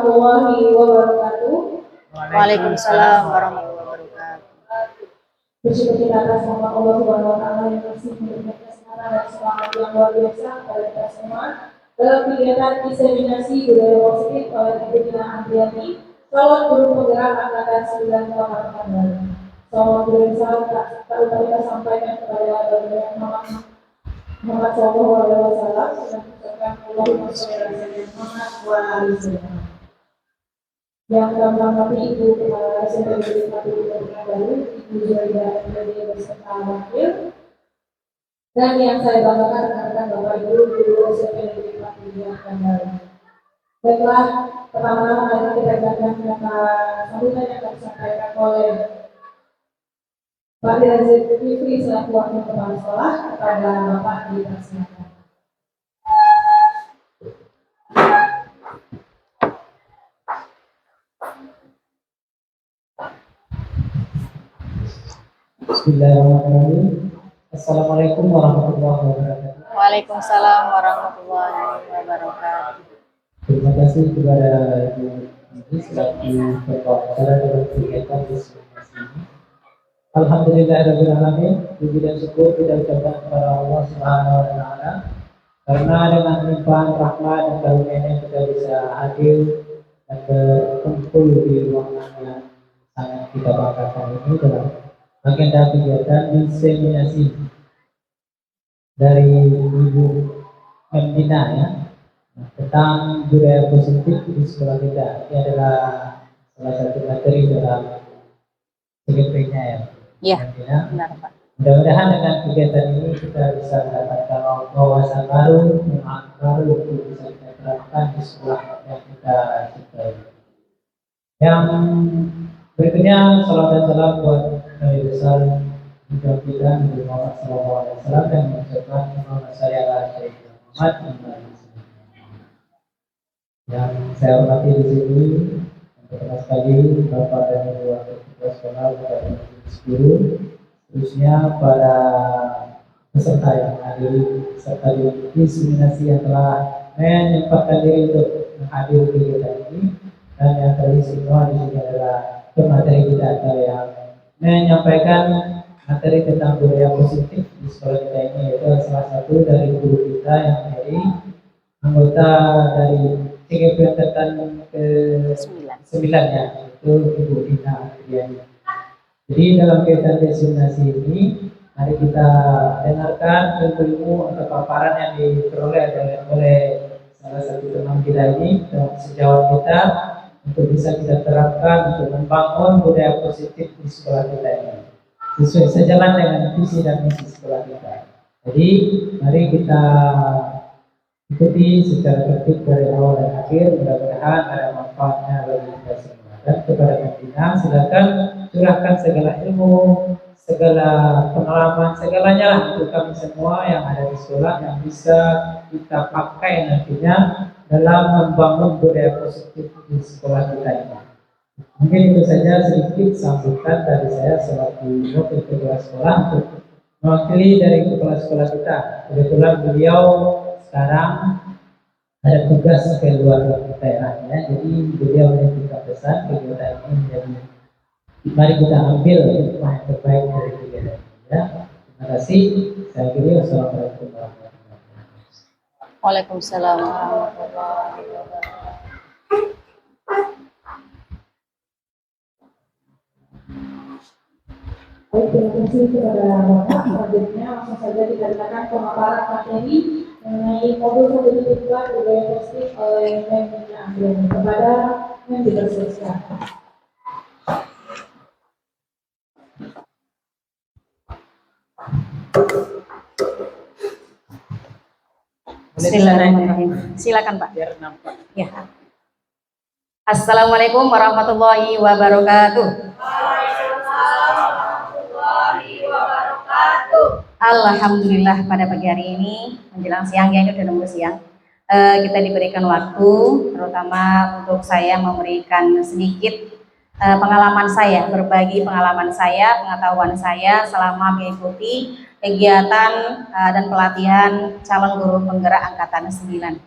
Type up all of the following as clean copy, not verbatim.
warahmatullahi wabarakatuh. Waalaikumsalam warahmatullahi wabarakatuh. Bersyukur kita atas nama Allah Subhanahu wa Ta'ala yang masih memberikan kesempatan dan semangat yang luar biasa kepada kita semua dalam kegiatan diseminasi budaya positif oleh Ibu Tina Andriani, calon guru penggerak angkatan 9 Kota Pekanbaru. Salam guru yang tak lupa kita sampaikan kepada Muhammad Sallallahu Alaihi Wasallam dengan mengucapkan Allahumma sholli ala sayyidina Muhammad wa ali sayyidina. Yang kami hormati Ibu Kepala SMP Negeri 1 Pekanbaru, Ibu Zuraida MPD beserta wakil, dan yang saya banggakan rekan-rekan Bapak Ibu Guru SMP Negeri 4 Pekanbaru. Baiklah, pertama-tama mari kita dengarkan kata sambutan yang akan disampaikan oleh Pak Dirjen Fikri selaku wakil kepala sekolah kepada Bapak dipersilakan. Bismillahirrahmanirrahim. Assalamualaikum warahmatullahi wabarakatuh. Waalaikumsalam warahmatullahi wabarakatuh. Terima kasih kepada Ibu Ibu selaku ketua acara dalam kegiatan diseminasi ini. Alhamdulillahirabbil alamin. Puji dan syukur kita ucapkan kepada Allah Subhanahu wa Ta'ala karena dengan limpahan rahmat dan karunia kita bisa hadir dan berkumpul di ruangan yang sangat kita banggakan ini dalam agenda kegiatan diseminasi dari Ibu Mendina ya, tentang budaya positif di sekolah kita. Ini adalah salah satu materi dalam CGP-nya ya. Iya, Mendina. benar Pak. Mudah-mudahan dengan kegiatan ini kita bisa mendapatkan wawasan baru, pemahaman baru untuk bisa kita terapkan di sekolah yang kita cintai. Yang berikutnya, salam dan salam buat Nabi besar hijab kita Nabi Muhammad SAW dan mengucapkan Muhammad Muhammad yang saya hormati di sini. Yang pertama sekali Bapak dan Ibu Wakil Ketua Sekolah dan Guru, khususnya para peserta yang menghadiri serta diseminasi yang telah menyempatkan diri untuk menghadiri kegiatan ini, dan yang tadi semua di sini adalah pemateri kita atau yang menyampaikan materi tentang budaya positif di sekolah kita ini, yaitu salah satu dari guru kita yang menjadi anggota dari CGP angkatan ke-9 ya, itu Ibu Tina Andriani. Jadi dalam kegiatan diseminasi ini, mari kita dengarkan ilmu atau paparan yang diperoleh oleh salah satu teman kita ini, sejawat kita, untuk bisa kita terapkan untuk membangun budaya positif di sekolah kita ini sesuai sejalan dengan visi dan misi sekolah kita. Jadi mari kita ikuti secara tertib dari awal dan akhir. Mudah-mudahan ada manfaatnya bagi kita semua. Dan kepada Mbak, silakan curahkan segala ilmu, segala pengalaman, segalanya lah untuk kami semua yang ada di sekolah yang bisa kita pakai nantinya dalam membangun budaya positif di sekolah kita ini. Mungkin itu saja sedikit sambutan dari saya selaku wakil kepala sekolah untuk mewakili dari kepala sekolah kita. Kebetulan beliau sekarang ada tugas ke luar daerahnya, jadi beliau menitipkan pesan kegiatan ini menjadi mari kita ambil hikmah yang terbaik dari kegiatan ini ya. Terima kasih. Saya kira wassalamualaikum warahmatullahi wabarakatuh. Waalaikumsalam warahmatullahi wabarakatuh. Baik, terima kasih kepada Bapak. Selanjutnya langsung saja kita dengarkan pemaparan materi mengenai modul 1.2 budaya positif oleh Mendina Andriani. Kepada Mendina dipersilakan. Bismillahirrahmanirrahim. Silakan Pak. Biar nampak. Ya. Assalamualaikum warahmatullahi wabarakatuh. Alhamdulillah pada pagi hari ini menjelang siang ya, ini udah nunggu siang. Kita diberikan waktu, terutama untuk saya memberikan sedikit pengalaman saya, berbagi pengalaman saya, pengetahuan saya selama mengikuti kegiatan dan pelatihan calon guru penggerak angkatan 9.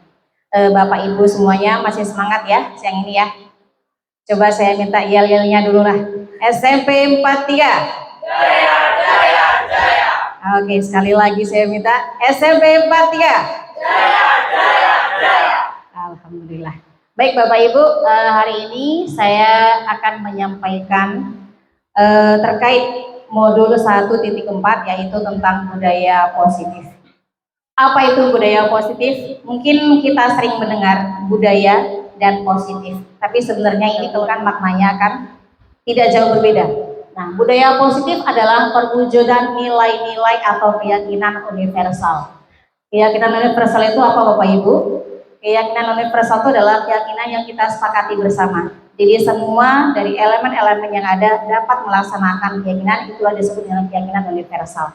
Bapak Ibu semuanya masih semangat ya siang ini ya. Coba saya minta yel-yelnya dulu lah. SMP 43. Jaya, jaya, jaya. Oke, sekali lagi saya minta SMP 43. Jaya, jaya, jaya. Alhamdulillah. Baik Bapak Ibu, hari ini saya akan menyampaikan terkait modul 1.4 yaitu tentang budaya positif. Apa itu budaya positif? Mungkin kita sering mendengar budaya dan positif, tapi sebenarnya ini kan maknanya kan tidak jauh berbeda. Nah, budaya positif adalah perwujudan nilai-nilai atau keyakinan universal. Keyakinan universal itu apa Bapak Ibu? Keyakinan universal itu adalah keyakinan yang kita sepakati bersama. Jadi semua dari elemen-elemen yang ada dapat melaksanakan keyakinan, itulah disebut dengan keyakinan universal.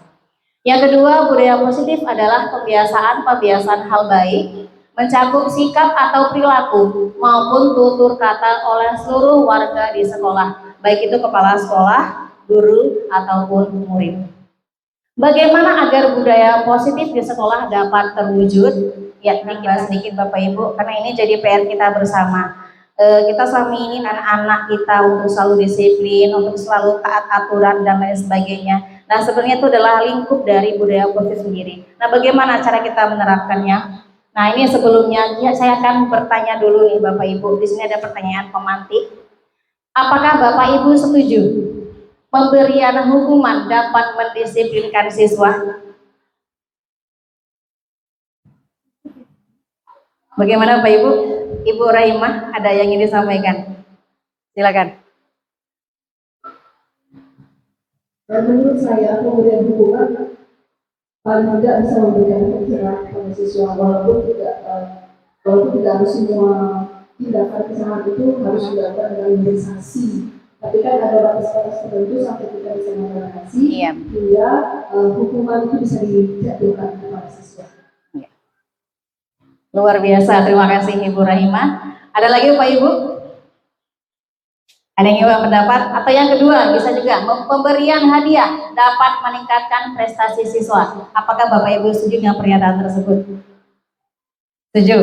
Yang kedua, budaya positif adalah pembiasaan hal baik, mencakup sikap atau perilaku maupun tutur kata oleh seluruh warga di sekolah, baik itu kepala sekolah, guru, ataupun murid. Bagaimana agar budaya positif di sekolah dapat terwujud? Ya, ini kita sedikit Bapak Ibu, karena ini jadi PR kita bersama. Kita selama ini anak-anak kita untuk selalu disiplin, untuk selalu taat aturan dan lain sebagainya. Nah, sebenarnya itu adalah lingkup dari budaya positif sendiri. Nah, bagaimana cara kita menerapkannya? Nah, ini sebelumnya ya, saya akan bertanya dulu nih Bapak Ibu. Di sini ada pertanyaan pemantik. Apakah Bapak Ibu setuju pemberian hukuman dapat mendisiplinkan siswa? Bagaimana Bapak Ibu? Ibu Rahimah, ada yang ingin disampaikan? Silakan. Dan menurut saya pemberian hukuman paling tidak bisa memberikan pencerahan pada siswa, walaupun tidak harus semua tindakan kesalahan itu harus dilakukan dengan sanksi. Tapi kan ada batas-batas tertentu sampai kita bisa mengatasi hingga hukuman itu bisa dijatuhkan kepada siswa. Luar biasa, terima kasih Ibu Rahimah. Ada lagi Pak Ibu? Ada yang ingin pendapat? Atau yang kedua, bisa juga pemberian hadiah dapat meningkatkan prestasi siswa. Apakah Bapak Ibu setuju dengan pernyataan tersebut? Setuju?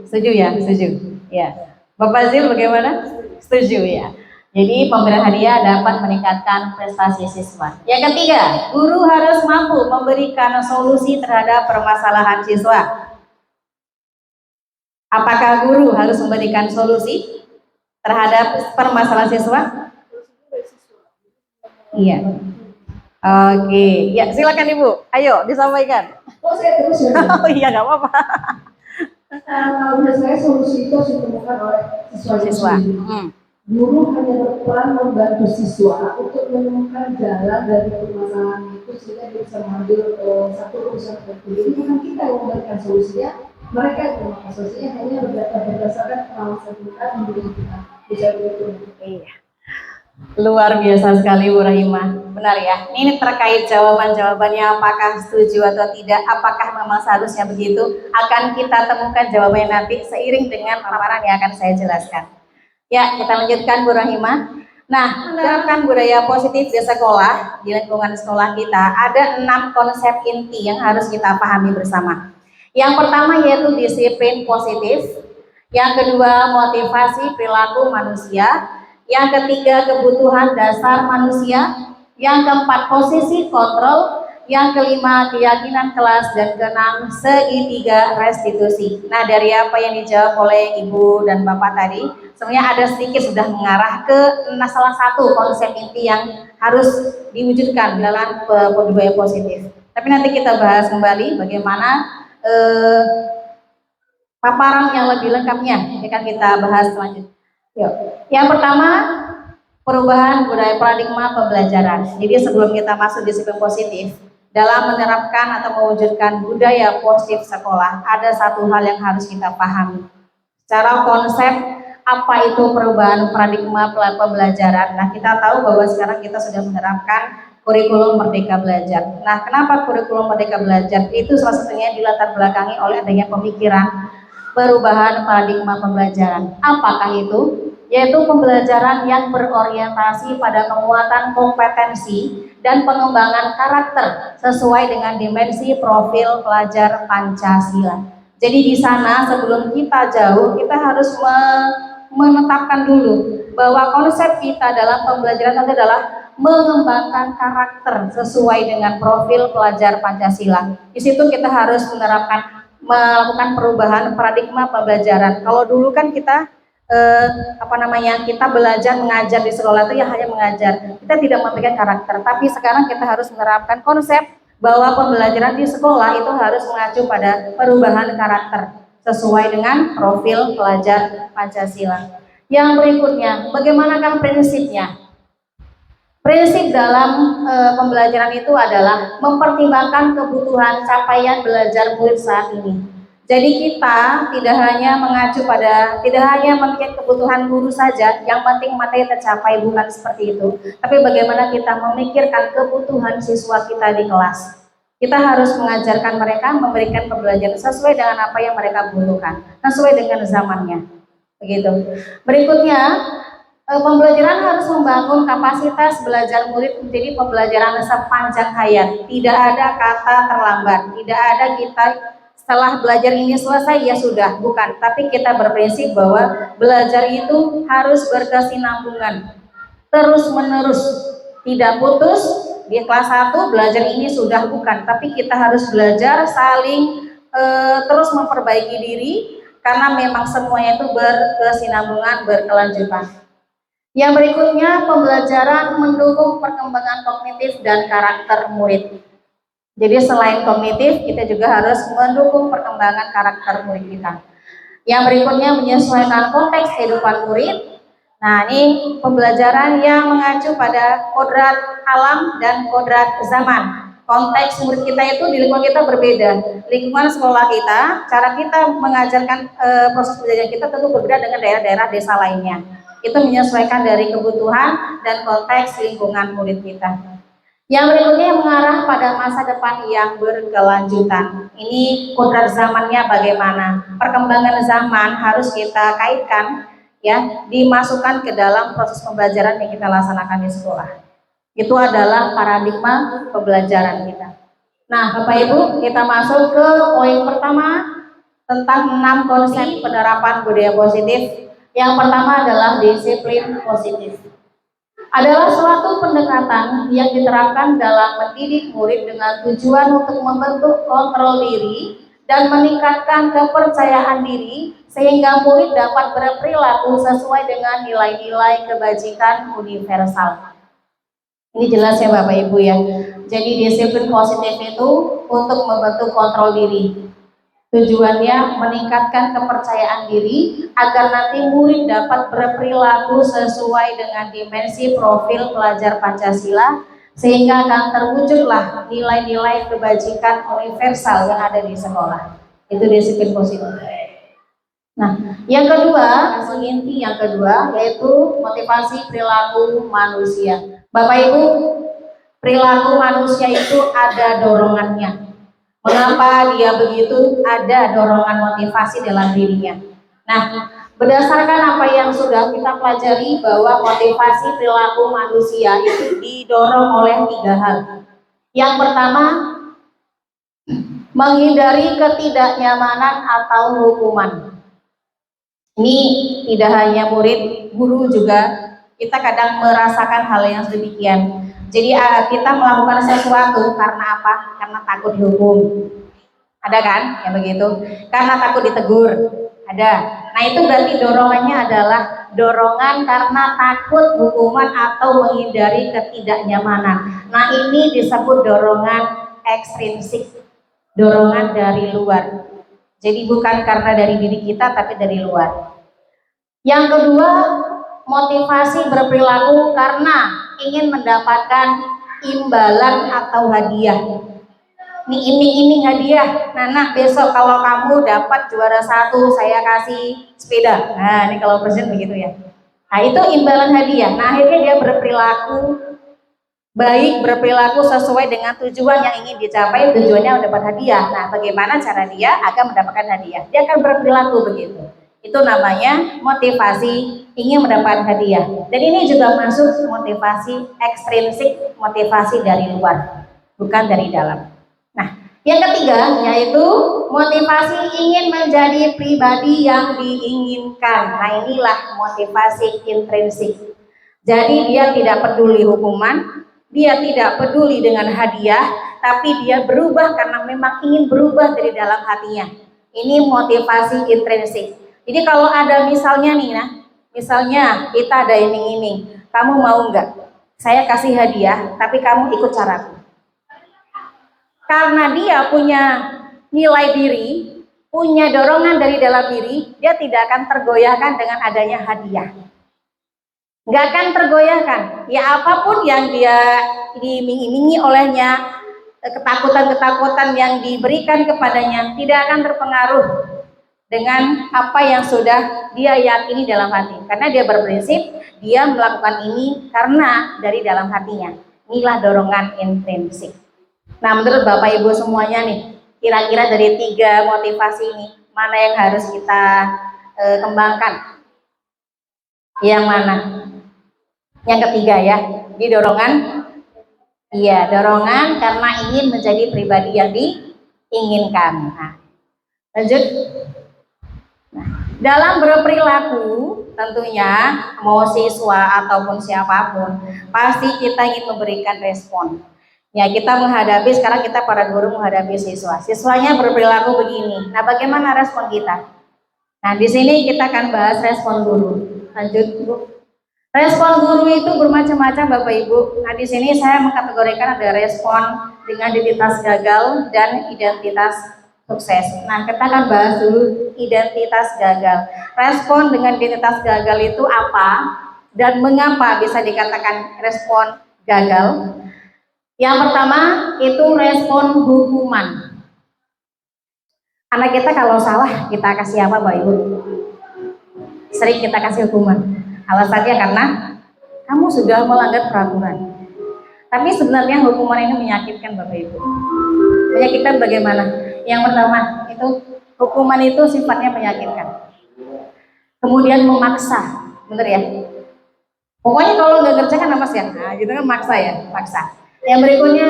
Setuju ya? Setuju. Ya. Bapak Zil bagaimana? Setuju ya. Jadi pemberian hadiah dapat meningkatkan prestasi siswa. Yang ketiga, guru harus mampu memberikan solusi terhadap permasalahan siswa. Apakah guru harus memberikan solusi terhadap permasalahan siswa? Iya. Oke, ya silakan Ibu. Ayo disampaikan. Oh, saya terus ya. Oh iya, nggak apa-apa. Menurut saya solusi itu harus ditemukan oleh siswa. Guru hanya berperan membantu siswa untuk menemukan jalan dari permasalahan itu sehingga dia bisa mengambil satu keputusan tertentu. Jadi bukan kita yang memberikan solusinya, mereka yang memberikan solusinya hanya berdasarkan pengawasan kita dan juga kita bisa begitu. Iya. Luar biasa sekali Bu Rahimah. Benar ya. Ini terkait jawabannya apakah setuju atau tidak, apakah memang seharusnya begitu, akan kita temukan jawabannya nanti seiring dengan paparan yang akan saya jelaskan. Ya, kita lanjutkan Bu Rahimah. Nah, menerapkan budaya positif di sekolah, di lingkungan sekolah kita, ada 6 konsep inti yang harus kita pahami bersama. Yang pertama yaitu disiplin positif, yang kedua motivasi perilaku manusia, yang ketiga kebutuhan dasar manusia, yang keempat posisi kontrol, yang kelima keyakinan kelas, dan keenam segitiga restitusi. Nah, dari apa yang dijawab oleh Ibu dan Bapak tadi, sebenarnya ada sedikit sudah mengarah ke salah satu konsep inti yang harus diwujudkan dalam budaya positif. Tapi nanti kita bahas kembali bagaimana paparan yang lebih lengkapnya akan kita bahas selanjutnya. Yuk. Yang pertama, perubahan budaya paradigma pembelajaran. Jadi sebelum kita masuk disiplin positif, dalam menerapkan atau mewujudkan budaya positif sekolah, ada satu hal yang harus kita pahami. Secara konsep, apa itu perubahan paradigma pembelajaran? Nah, kita tahu bahwa sekarang kita sudah menerapkan kurikulum Merdeka Belajar. Nah, kenapa kurikulum Merdeka Belajar? Itu salah satunya dilatar belakangi oleh adanya pemikiran perubahan paradigma pembelajaran. Apakah itu? Yaitu pembelajaran yang berorientasi pada penguatan kompetensi dan pengembangan karakter sesuai dengan dimensi profil pelajar Pancasila. Jadi di sana sebelum kita jauh, kita harus menetapkan dulu bahwa konsep kita dalam pembelajaran itu adalah mengembangkan karakter sesuai dengan profil pelajar Pancasila. Di situ kita harus melakukan perubahan paradigma pembelajaran. Kalau dulu kan kita kita belajar mengajar di sekolah itu ya hanya mengajar, kita tidak memberikan karakter. Tapi sekarang kita harus menerapkan konsep bahwa pembelajaran di sekolah itu harus mengacu pada perubahan karakter sesuai dengan profil pelajar Pancasila. Yang berikutnya, bagaimanakah prinsipnya? Prinsip dalam pembelajaran itu adalah mempertimbangkan kebutuhan capaian belajar murid saat ini. Jadi kita tidak hanya memikirkan kebutuhan guru saja, yang penting materi tercapai, bukan seperti itu. Tapi bagaimana kita memikirkan kebutuhan siswa kita di kelas. Kita harus mengajarkan mereka, memberikan pembelajaran sesuai dengan apa yang mereka butuhkan, sesuai dengan zamannya. Begitu. Berikutnya, pembelajaran harus membangun kapasitas belajar murid menjadi pembelajaran sepanjang hayat. Tidak ada kata terlambat, tidak ada kita setelah belajar ini selesai ya sudah, bukan. Tapi kita berprinsip bahwa belajar itu harus berkesinambungan, terus menerus, tidak putus. Di kelas 1 belajar ini sudah, bukan. Tapi kita harus belajar saling terus memperbaiki diri, karena memang semuanya itu berkesinambungan, berkelanjutan. Yang berikutnya, pembelajaran mendukung perkembangan kognitif dan karakter murid. Jadi selain kognitif, kita juga harus mendukung perkembangan karakter murid kita. Yang berikutnya, menyesuaikan konteks kehidupan murid. Nah, ini pembelajaran yang mengacu pada kodrat alam dan kodrat zaman. Konteks murid kita itu di lingkungan kita berbeda. Lingkungan sekolah kita, cara kita mengajarkan proses pembelajaran kita tentu berbeda dengan daerah-daerah desa lainnya. Itu menyesuaikan dari kebutuhan dan konteks lingkungan murid kita. Yang berikutnya mengarah pada masa depan yang berkelanjutan. Ini kodrat zamannya bagaimana? Perkembangan zaman harus kita kaitkan, ya, dimasukkan ke dalam proses pembelajaran yang kita laksanakan di sekolah. Itu adalah paradigma pembelajaran kita. Nah, Bapak Ibu, kita masuk ke poin pertama tentang 6 konsep penerapan budaya positif. Yang pertama adalah disiplin positif. Adalah suatu pendekatan yang diterapkan dalam mendidik murid dengan tujuan untuk membentuk kontrol diri dan meningkatkan kepercayaan diri sehingga murid dapat berperilaku sesuai dengan nilai-nilai kebajikan universal. Ini jelas ya Bapak Ibu ya. Jadi disiplin positif itu untuk membentuk kontrol diri. Tujuannya meningkatkan kepercayaan diri agar nanti murid dapat berperilaku sesuai dengan dimensi profil pelajar Pancasila sehingga akan terwujudlah nilai-nilai kebajikan universal yang ada di sekolah. Itu disiplin positif. Nah, yang kedua, inti yang kedua yaitu motivasi perilaku manusia. Bapak Ibu, perilaku manusia itu ada dorongannya. Mengapa dia begitu? Ada dorongan motivasi dalam dirinya. Nah, berdasarkan apa yang sudah kita pelajari bahwa motivasi perilaku manusia itu didorong oleh 3 hal. Yang pertama, menghindari ketidaknyamanan atau hukuman. Ini tidak hanya murid, guru juga kita kadang merasakan hal yang demikian. Jadi kita melakukan sesuatu karena apa? Karena takut dihukum. Ada kan yang begitu? Karena takut ditegur. Ada. Nah, itu berarti dorongannya adalah dorongan karena takut hukuman atau menghindari ketidaknyamanan. Nah, ini disebut dorongan ekstrinsik. Dorongan dari luar. Jadi bukan karena dari diri kita tapi dari luar. Yang kedua, motivasi berperilaku karena ingin mendapatkan imbalan atau hadiah. Nih iming-iming hadiah. Nah, besok kalau kamu dapat juara 1 saya kasih sepeda. Nah, ini kalau presiden begitu ya. Nah, itu imbalan hadiah. Nah, akhirnya dia berperilaku baik, berperilaku sesuai dengan tujuan yang ingin dicapai. Tujuannya mendapat hadiah. Nah, bagaimana cara dia agar mendapatkan hadiah? Dia akan berperilaku begitu. Itu namanya motivasi ingin mendapat hadiah. Dan ini juga masuk motivasi ekstrinsik, motivasi dari luar, bukan dari dalam. Nah, Yang ketiga yaitu motivasi ingin menjadi pribadi yang diinginkan. Nah, inilah motivasi intrinsik. Jadi dia tidak peduli hukuman, dia tidak peduli dengan hadiah, tapi dia berubah karena memang ingin berubah dari dalam hatinya. Ini motivasi intrinsik. Jadi kalau ada misalnya nih, nah, misalnya kita ada iming-iming, kamu mau nggak? Saya kasih hadiah, tapi kamu ikut caraku. Karena dia punya nilai diri, punya dorongan dari dalam diri, dia tidak akan tergoyahkan dengan adanya hadiah. Nggak akan tergoyahkan. Ya apapun yang dia diiming-imingi olehnya, ketakutan-ketakutan yang diberikan kepadanya, tidak akan terpengaruh dengan apa yang sudah dia yakini dalam hati. Karena dia berprinsip, dia melakukan ini karena dari dalam hatinya. Inilah dorongan intrinsik. Nah, menurut Bapak Ibu semuanya nih, kira-kira dari 3 motivasi ini, mana yang harus kita kembangkan? Yang mana? Yang ketiga ya, di dorongan. Iya, dorongan karena ingin menjadi pribadi yang diinginkan. Nah, lanjut. Nah, dalam berperilaku, tentunya mau siswa ataupun siapapun, pasti kita ingin memberikan respon. Ya, kita menghadapi, sekarang kita para guru menghadapi siswa. Siswanya berperilaku begini. Nah, bagaimana respon kita? Nah, di sini kita akan bahas respon guru. Lanjut, Bu. Respon guru itu bermacam-macam, Bapak Ibu. Nah, di sini saya mengkategorikan ada respon dengan identitas gagal dan identitas sukses. Nah, kita akan bahas dulu identitas gagal. Respon dengan identitas gagal itu apa dan mengapa bisa dikatakan respon gagal? Yang pertama itu respon hukuman. Anak kita kalau salah kita kasih apa, Bapak Ibu? Sering kita kasih hukuman. Alasannya karena kamu sudah melanggar peraturan. Tapi sebenarnya hukuman ini menyakitkan, Bapak Ibu. Menyakitkan bagaimana? Yang pertama itu hukuman itu sifatnya menyakitkan. Kemudian memaksa, bener ya? Pokoknya kalau nggak kerja kan apa sih? Nah, gitu kan maksa ya, maksa. Yang berikutnya,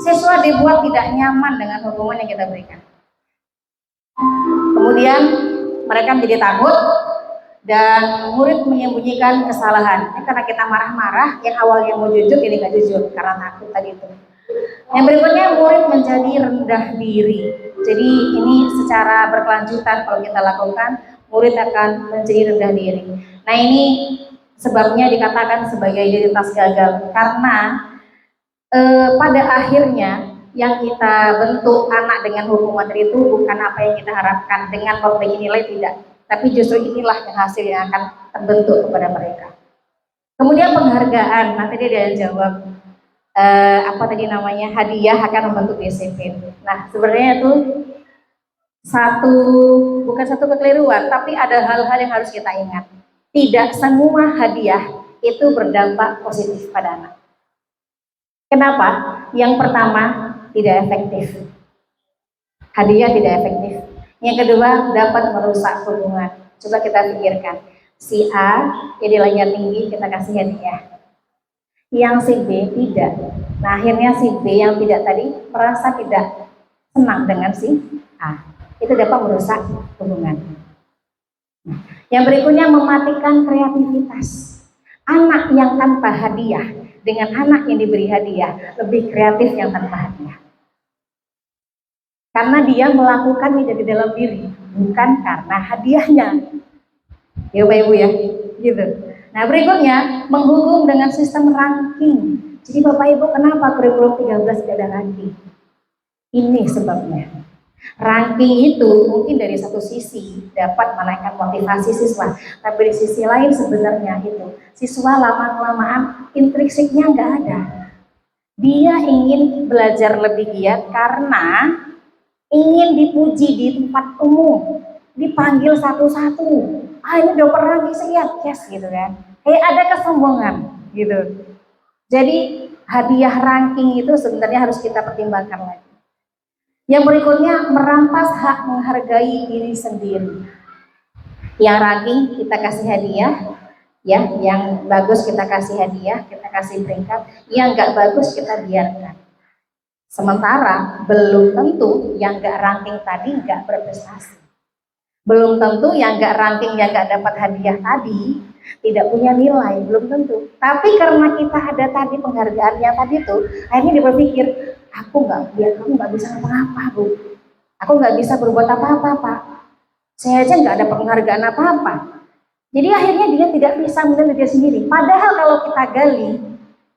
siswa dibuat tidak nyaman dengan hukuman yang kita berikan. Kemudian mereka menjadi takut dan murid menyembunyikan kesalahan. Ini karena kita marah-marah, yang awalnya mau jujur jadi nggak jujur karena takut tadi itu. Yang berikutnya, murid menjadi rendah diri. Jadi ini secara berkelanjutan kalau kita lakukan, murid akan menjadi rendah diri. Nah, ini sebabnya dikatakan sebagai identitas gagal karena pada akhirnya yang kita bentuk anak dengan hukuman itu bukan apa yang kita harapkan dengan memberi nilai, tidak, tapi justru inilah yang hasil yang akan terbentuk kepada mereka. Kemudian penghargaan, nanti dia jawab apa tadi namanya, hadiah akan membentuk disiplin. Nah, sebenarnya itu bukan satu kekeliruan, tapi ada hal-hal yang harus kita ingat. Tidak semua hadiah itu berdampak positif pada anak. Kenapa? Yang pertama, tidak efektif. Hadiah tidak efektif. Yang kedua, dapat merusak hubungan. Coba kita pikirkan. Si A, yang nilainya tinggi, kita kasih hadiah. Yang si B tidak. Nah, akhirnya si B yang tidak tadi merasa tidak senang dengan si A. Itu dapat merusak hubungan. Nah, yang berikutnya, mematikan kreativitas. Anak yang tanpa hadiah dengan anak yang diberi hadiah lebih kreatif yang tanpa hadiah. Karena dia melakukannya dari dalam diri, bukan karena hadiahnya. Ya Bapak Ibu ya, gitu. Nah, berikutnya menghukum dengan sistem ranking. Jadi Bapak Ibu, kenapa kurikulum 13 tidak ada ranking? Ini sebabnya. Ranking itu mungkin dari satu sisi dapat menaikkan motivasi siswa, tapi di sisi lain sebenarnya itu siswa lama-kelamaan intrinsiknya nggak ada. Dia ingin belajar lebih giat karena ingin dipuji di tempat umum, dipanggil satu-satu. Ini udah pernah disiap, yes gitu kan. Kayak ada kesombongan gitu. Jadi hadiah ranking itu sebenarnya harus kita pertimbangkan lagi. Yang berikutnya, merampas hak menghargai diri sendiri. Yang ranking kita kasih hadiah, ya, yang bagus kita kasih hadiah, kita kasih peringkat, yang nggak bagus kita biarkan. Sementara belum tentu yang nggak ranking tadi nggak berprestasi. Belum tentu yang nggak ranking, yang nggak dapat hadiah tadi tidak punya nilai, belum tentu. Tapi karena kita ada tadi penghargaan yang tadi tuh, akhirnya dia berpikir, aku nggak bisa apa-apa, Bu. Aku nggak bisa berbuat apa-apa, Pak. Saya aja nggak ada penghargaan apa-apa. Jadi akhirnya dia tidak bisa menilai dia sendiri. Padahal kalau kita gali,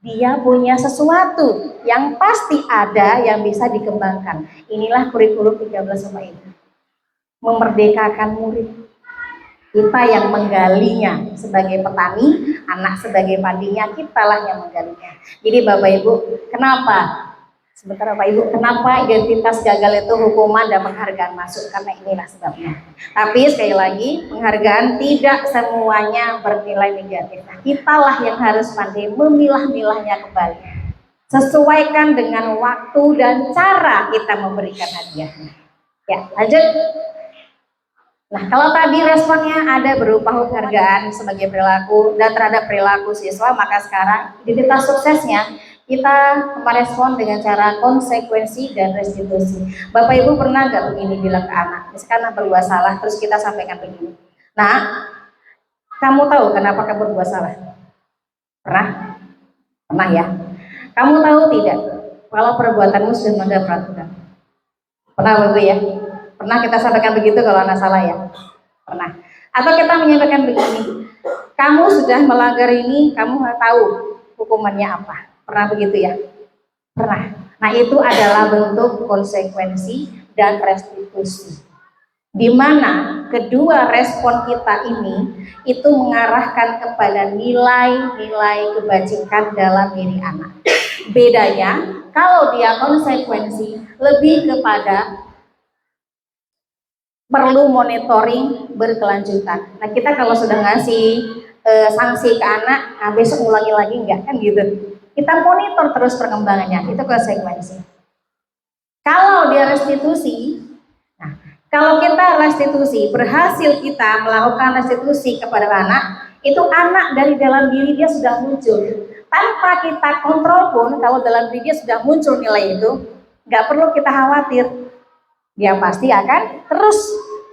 dia punya sesuatu yang pasti ada yang bisa dikembangkan. Inilah kurikulum 13 sama ini. Memerdekakan murid. Kita yang menggalinya sebagai petani, anak sebagai padinya, kitalah yang menggalinya. Jadi Bapak Ibu, kenapa? Sebentar Bapak Ibu, kenapa identitas gagal itu hukuman dan penghargaan masuk? Karena inilah sebabnya. Tapi sekali lagi, penghargaan tidak semuanya bernilai negatif. Nah, kitalah yang harus pandai memilah-milahnya kembali. Sesuaikan dengan waktu dan cara kita memberikan hadiahnya. Ya, lanjut. Nah, kalau tadi responnya ada berupa penghargaan sebagai perilaku dan terhadap perilaku siswa, maka sekarang identitas suksesnya kita merespon dengan cara konsekuensi dan restitusi. Bapak Ibu pernah nggak begini bilang ke anak, misalkan berbuat salah, terus kita sampaikan begini, nah, kamu tahu kenapa kamu berbuat salah? Pernah? Pernah ya? Kamu tahu tidak kalau perbuatanmu sudah melanggar peraturan? Pernah Bapak ya? Pernah kita sampaikan begitu kalau anak salah ya? Pernah. Atau kita menyampaikan begini, kamu sudah melanggar ini, kamu nggak tahu hukumannya apa? Pernah begitu ya? Pernah. Nah, itu adalah bentuk konsekuensi dan restitusi. Di mana kedua respon kita ini itu mengarahkan kepada nilai-nilai kebajikan dalam diri anak. Bedanya, kalau dia konsekuensi lebih kepada perlu monitoring berkelanjutan. Nah, kita kalau sudah ngasih sanksi ke anak, nah besok ulangi lagi enggak, kan gitu. Kita monitor terus perkembangannya, itu konsekuensi. Kalau dia restitusi, nah kalau kita restitusi, berhasil kita melakukan restitusi kepada anak, itu anak dari dalam diri dia sudah muncul. Tanpa kita kontrol pun, kalau dalam diri dia sudah muncul nilai itu, nggak perlu kita khawatir. Dia pasti akan terus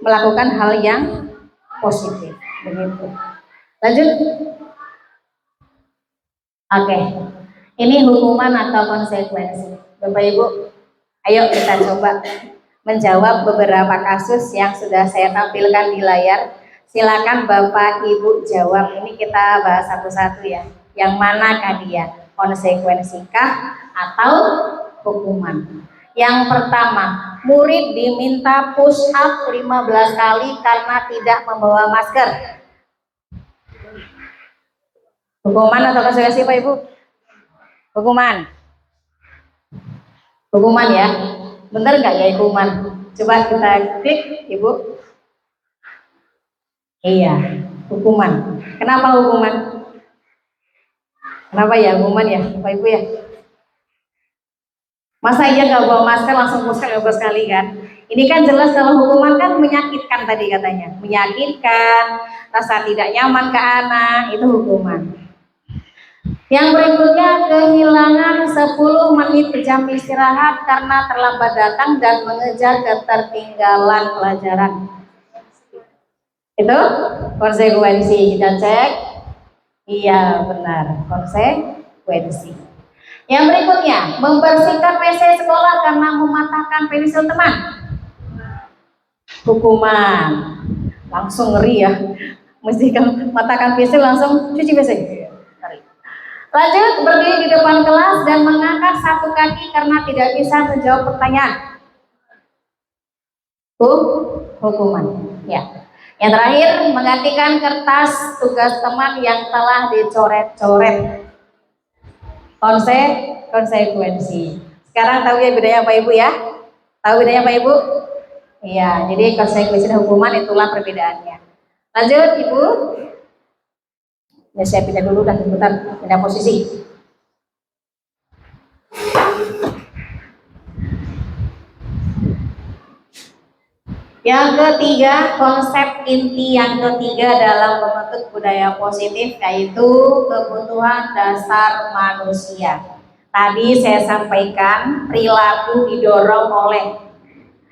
melakukan hal yang positif. Begitu. Lanjut. Oke. Ini hukuman atau konsekuensi. Bapak Ibu, ayo kita coba menjawab beberapa kasus yang sudah saya tampilkan di layar. Silakan Bapak Ibu jawab. Ini kita bahas satu-satu ya. Yang manakah dia? Konsekuensikah atau hukuman? Yang pertama, murid diminta push up 15 kali karena tidak membawa masker. Hukuman atau konsekuensi Pak Ibu? Hukuman. Hukuman ya. Bener nggak ya hukuman? Coba kita klik Ibu. Iya, hukuman. Kenapa hukuman? Kenapa ya hukuman ya Pak Ibu ya? Masa iya nggak bawa masker langsung push up 15 kali kan? Ini kan jelas kalau hukuman kan menyakitkan tadi katanya. Menyakitkan, rasa tidak nyaman ke anak, itu hukuman. Yang berikutnya, kehilangan 10 menit jam istirahat karena terlambat datang dan mengejar ketertinggalan pelajaran. Itu konsekuensi. Kita cek. Iya benar, konsekuensi. Yang berikutnya, membersihkan WC sekolah karena mematahkan pensil teman. Hukuman. Langsung ngeri ya. Mesti kalau mematahkan pensil langsung cuci WC. Lanjut, berdiri di depan kelas dan mengangkat satu kaki karena tidak bisa menjawab pertanyaan. Hukuman. Ya. Yang terakhir, menggantikan kertas tugas teman yang telah dicoret-coret. Konsekuensi. Sekarang tahu ya bedanya Pak Ibu ya? Tahu bedanya Pak Ibu? Iya, jadi konsekuensi dan hukuman itulah perbedaannya. Lanjut Ibu. Ya saya pindah dulu dan sebentar pindah posisi. Yang ketiga, konsep inti yang ketiga dalam membentuk budaya positif yaitu kebutuhan dasar manusia. Tadi saya sampaikan perilaku didorong oleh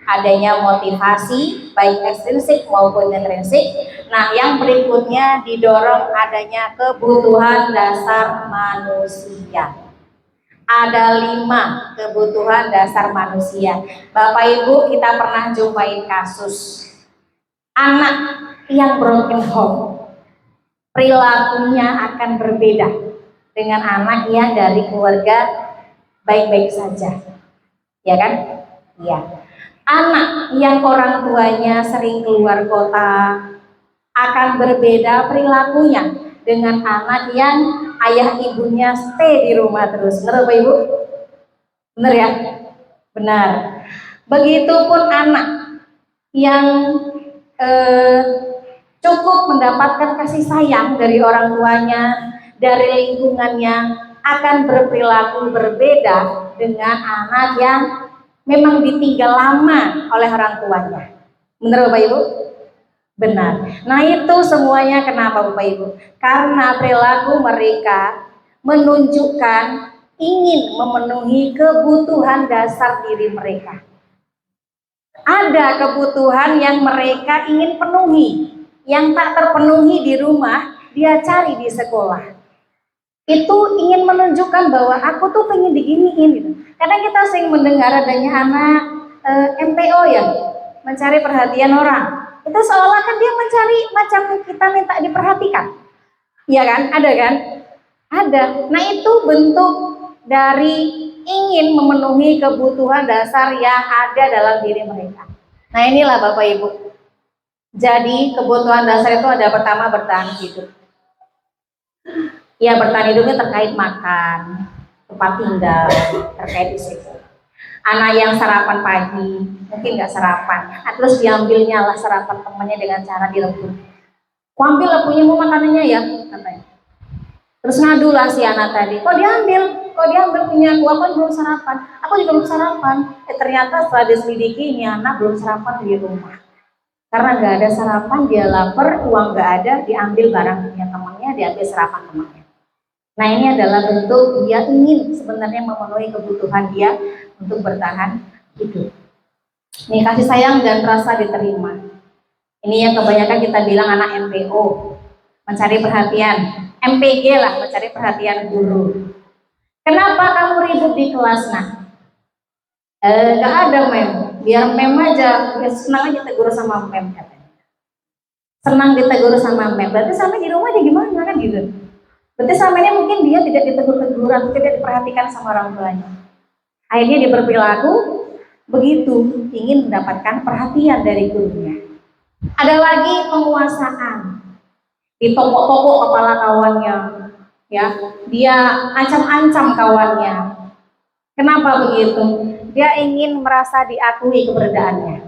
adanya motivasi baik ekstrinsik maupun intrinsik. Nah, yang berikutnya didorong adanya kebutuhan dasar manusia. Ada 5 kebutuhan dasar manusia. Bapak Ibu, kita pernah jumpain kasus anak yang broken home, perilakunya akan berbeda dengan anak yang dari keluarga baik-baik saja, ya kan? Ya. Anak yang orang tuanya sering keluar kota akan berbeda perilakunya dengan anak yang ayah ibunya stay di rumah terus. Benar Bapak Ibu? Benar ya? Benar. Begitupun anak yang cukup mendapatkan kasih sayang dari orang tuanya, dari lingkungannya, akan berperilaku berbeda dengan anak yang memang ditinggal lama oleh orang tuanya. Benar Bapak Ibu? Benar. Nah, itu semuanya kenapa Bapak Ibu? Karena perilaku mereka menunjukkan ingin memenuhi kebutuhan dasar diri mereka. Ada kebutuhan yang mereka ingin penuhi, yang tak terpenuhi di rumah, dia cari di sekolah. Itu ingin menunjukkan bahwa aku tuh pengen diginiin gitu. Karena kita sering mendengar adanya anak MPO ya, mencari perhatian orang. Itu seolah kan dia mencari macam kita minta diperhatikan. Iya kan? Ada kan? Ada. Nah, itu bentuk dari ingin memenuhi kebutuhan dasar yang ada dalam diri mereka. Nah, inilah Bapak Ibu. Jadi kebutuhan dasar itu ada pertama bertahan hidup. Ya, bertahan hidupnya terkait makan, tempat tinggal, terkait di situ. Anak yang sarapan pagi, mungkin nggak sarapan, terus diambilnya lah sarapan temannya dengan cara direbut. Ku ambil lah punya makanannya ya, katanya. Terus ngadulah si anak tadi, kok diambil punya aku kan belum sarapan, aku juga belum sarapan. Ternyata setelah diselidiki ini anak belum sarapan di rumah. Karena nggak ada sarapan, dia lapar, uang nggak ada, diambil barang punya temannya, diambil sarapan temannya. Nah, ini adalah bentuk dia ingin sebenarnya memenuhi kebutuhan dia untuk bertahan hidup. Ini kasih sayang dan rasa diterima. Ini yang kebanyakan kita bilang anak MPO, mencari perhatian. MPG lah, mencari perhatian guru. Kenapa kamu ribut di kelas? Nah, nggak ada mem, biar mem aja, ya senang aja tegur sama mem katanya. Senang ditegur sama mem, berarti sampai di rumah dia gimana kan gitu. Berarti sama ini mungkin dia tidak ditegur-teguran, tidak diperhatikan sama orang tuanya. Akhirnya dia berperilaku begitu, ingin mendapatkan perhatian dari gurunya. Ada lagi penguasaan, ditopok-topok kepala kawannya, ya, dia ancam-ancam kawannya. Kenapa begitu? Dia ingin merasa diakui keberadaannya.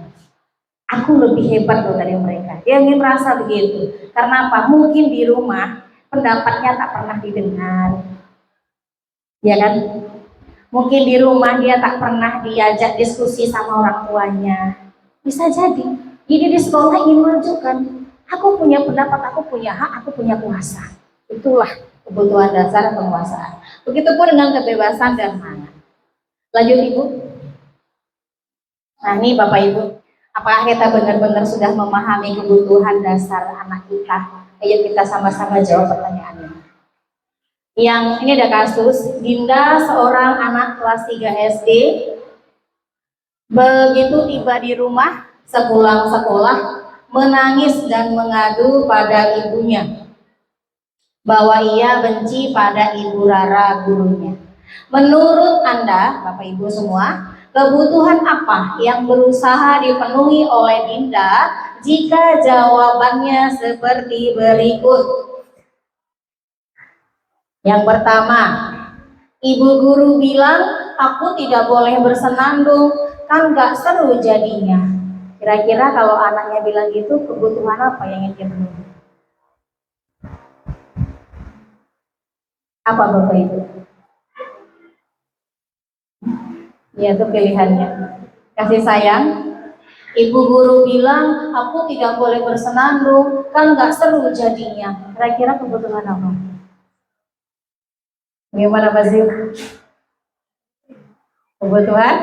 Aku lebih hebat loh dari mereka. Dia ingin merasa begitu. Karena apa? Mungkin di rumah pendapatnya tak pernah didengar, ya kan? Mungkin di rumah dia tak pernah diajak diskusi sama orang tuanya. Bisa jadi. Jadi di sekolah ingin menunjukkan, aku punya pendapat, aku punya hak, aku punya kuasa. Itulah kebutuhan dasar penguasaan. Begitupun dengan kebebasan dan semangat. Lanjut Ibu. Nah, ini Bapak Ibu, apakah kita benar-benar sudah memahami kebutuhan dasar anak kita? Ayo kita sama-sama jawab pertanyaannya. Yang ini ada kasus, Dinda seorang anak kelas 3 SD, begitu tiba di rumah sepulang sekolah, menangis dan mengadu pada ibunya bahwa ia benci pada Ibu Rara gurunya. Menurut Anda, Bapak Ibu semua, kebutuhan apa yang berusaha dipenuhi oleh Dinda jika jawabannya seperti berikut? Yang pertama, ibu guru bilang aku tidak boleh bersenandung, kan gak seru jadinya. Kira-kira kalau anaknya bilang gitu, kebutuhan apa yang ingin dipenuhi? Apa Bapak Ibu? Ya, itu pilihannya. Kasih sayang. Ibu guru bilang aku tidak boleh bersenandung, kan gak seru jadinya. Kira-kira kebutuhan apa? Bagaimana Pak Zil? Kebutuhan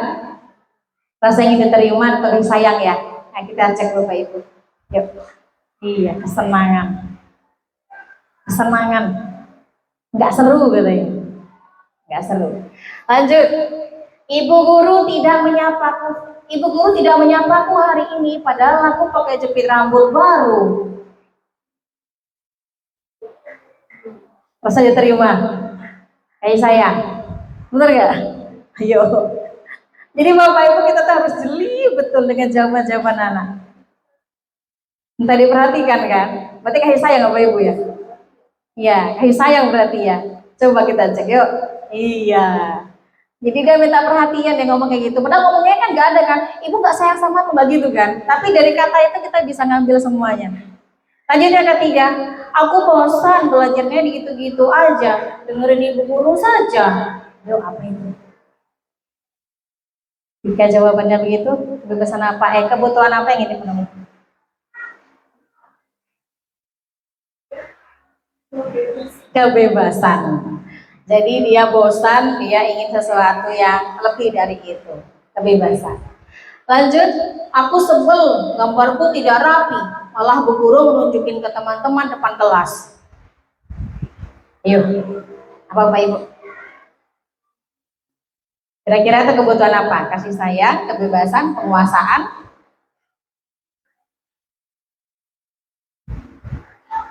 rasa ingin diterima atau disayang ya. Nah, kita cek dulu Pak Ibu. Yuk. Iya, kesenangan. Kesenangan. Nggak seru katanya. Nggak seru. Lanjut. Ibu guru tidak menyapaku. Ibu guru tidak menyapaku hari ini padahal aku pakai jepit rambut baru. Rasa diterima. Kayak saya. Bener nggak? Ayo. Jadi Bapak Ibu kita tuh harus jeli betul dengan jawaban-jawaban anak. Entah diperhatikan kan? Berarti kasih sayang Bapak Ibu ya? Iya, kasih sayang berarti ya. Coba kita cek yuk. Iya. Jadi dia minta perhatian, dia ngomong kayak gitu. Padahal ngomongnya kan nggak ada kan. Ibu nggak sayang sama aku begitu kan. Tapi dari kata itu kita bisa ngambil semuanya. Lanjut yang ketiga, aku bosan belajarnya gitu-gitu aja. Dengerin ibu guru saja. Yuk apa itu? Jika jawabannya begitu, kebebasan apa? Kebutuhan apa yang ingin dipenuhi? Kebebasan. Jadi dia bosan, dia ingin sesuatu yang lebih dari itu. Kebebasan. Lanjut, aku sebel, gambarku tidak rapi. Malah bu guru menunjukin ke teman-teman depan kelas. Ayo, apa Bapak Ibu? Kira-kira itu kebutuhan apa? Kasih sayang, kebebasan, penguasaan?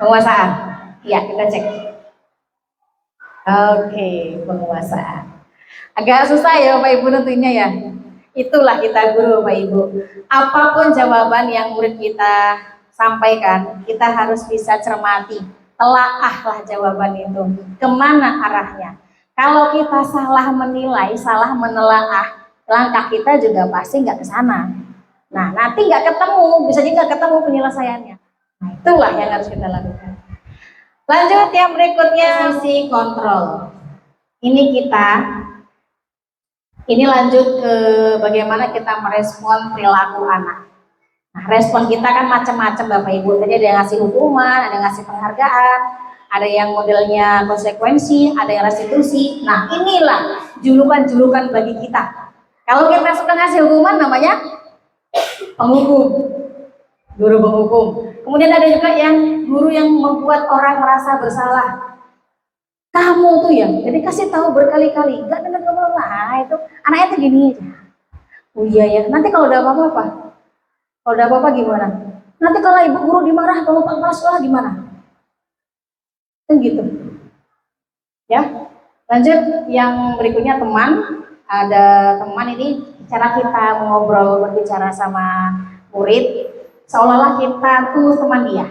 Penguasaan. Iya, kita cek. Oke, penguasaan. Agak susah ya Bapak Ibu tentunya ya. Itulah kita guru Bapak Ibu. Apapun jawaban yang murid kita sampaikan, kita harus bisa cermati. Telaahlah jawaban itu. Kemana arahnya? Kalau kita salah menilai, salah menelaah, langkah kita juga pasti nggak ke sana. Nah, nanti nggak ketemu, bisa juga nggak ketemu penyelesaiannya. Nah, itulah yang harus kita lakukan. Lanjut yang berikutnya, sisi kontrol. Ini lanjut ke bagaimana kita merespon perilaku anak. Nah, respon kita kan macam-macam Bapak Ibu. Tadi ada yang ngasih hukuman, ada yang ngasih penghargaan, ada yang modelnya konsekuensi, ada yang restitusi. Nah, inilah julukan-julukan bagi kita. Kalau kita suka ngasih hukuman namanya penghukum, guru penghukum. Kemudian ada juga yang guru yang membuat orang merasa bersalah. Kamu tuh ya, jadi kasih tahu berkali-kali, nggak dengar ngomong. Nah, itu anaknya tuh gini aja. Oh iya ya, nanti kalau udah apa-apa, gimana? Nanti kalau ibu guru dimarah, kalau kepala sekolah gimana? Kan gitu. Ya, lanjut yang berikutnya teman. Ada teman ini cara kita ngobrol berbicara sama murid, seolah-olah kita tuh teman dia.